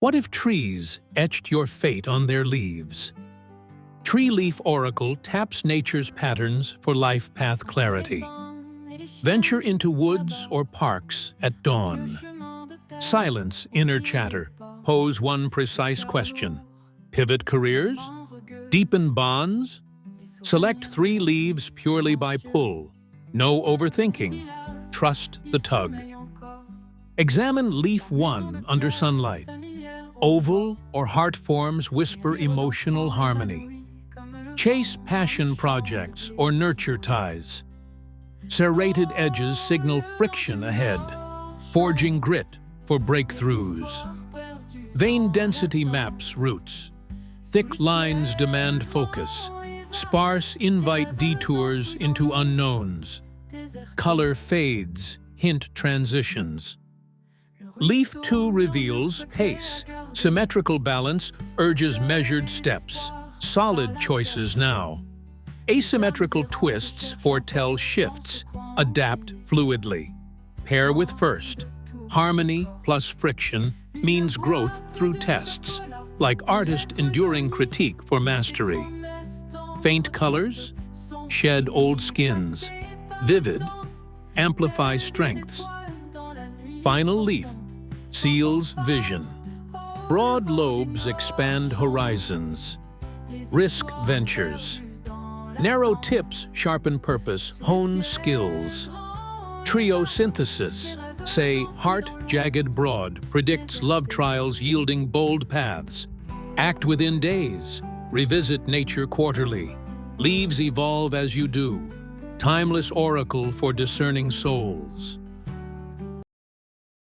What if trees etched your fate on their leaves? Tree Leaf Oracle taps nature's patterns for life path clarity. Venture into woods or parks at dawn. Silence inner chatter. Pose one precise question. Pivot careers? Deepen bonds? Select 3 leaves purely by pull. No overthinking. Trust the tug. Examine leaf 1 under sunlight. Oval or heart forms whisper emotional harmony. Chase passion projects or nurture ties. Serrated edges signal friction ahead, forging grit for breakthroughs. Vein density maps roots. Thick lines demand focus. Sparse invite detours into unknowns. Color fades, hint transitions. Leaf 2 reveals pace. Symmetrical balance urges measured steps. Solid choices now. Asymmetrical twists foretell shifts. Adapt fluidly. Pair with first. Harmony plus friction means growth through tests, like artist enduring critique for mastery. Faint colors? Shed old skins. Vivid? Amplify strengths. Final leaf seals vision. Broad lobes expand horizons. Risk ventures. Narrow tips sharpen purpose, hone skills. Trio synthesis. Say heart jagged broad predicts love trials yielding bold paths. Act within days. Revisit nature quarterly. Leaves evolve as you do. Timeless oracle for discerning souls.